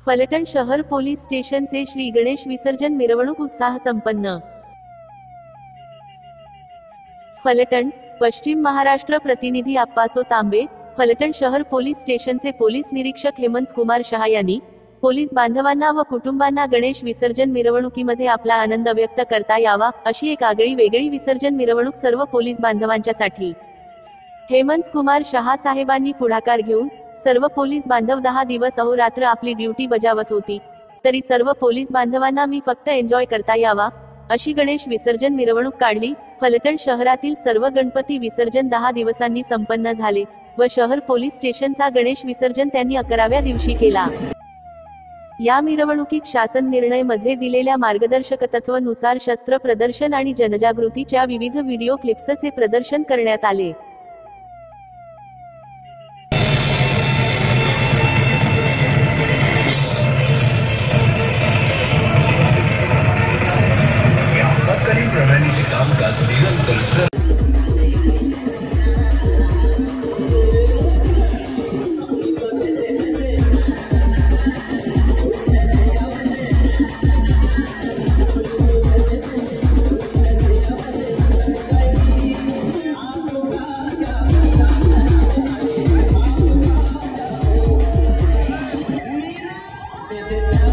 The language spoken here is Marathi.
फलटण शहर पोलीस स्टेशनचे श्री गणेश विसर्जन मिरवणूक उत्साह संपन्न। फलटण पश्चिम महाराष्ट्र प्रतिनिधी आप्पासो तांबे। फलटण शहर पोलीस स्टेशनचे पोलीस निरीक्षक हेमंत कुमार शहा यांनी पोलीस बांधवांना व कुटुंबांना गणेश विसर्जन मिरवणुकीमध्ये आपला आनंद व्यक्त करता यावा अशी एक आगळी वेगळी विसर्जन मिरवणूक सर्व पोलीस बांधवांच्यासाठी हेमंत कुमार शहा साहेबांनी पुढाकार घेऊन सर्व पोलीस बांधव 10 दिवस अहोरात्र आपली ड्युटी बजावत होती, तरी सर्व पोलीस बांधवांना मी फक्त एन्जॉय करता यावा अशी गणेश विसर्जन मिरवणूक काढली। फलटण शहरातील सर्व गणपती विसर्जन 10 दिवसांनी संपन्न झाले व शहर पोलीस स्टेशनचा गणेश विसर्जन त्यांनी 11व्या दिवशी केला। या मिरवणुकीत शासन निर्णय मध्ये दिलेल्या मार्गदर्शक तत्वानुसार शस्त्र प्रदर्शन आणि जनजागृतीच्या विविध व्हिडिओ क्लिप्सचे प्रदर्शन करण्यात आले। Did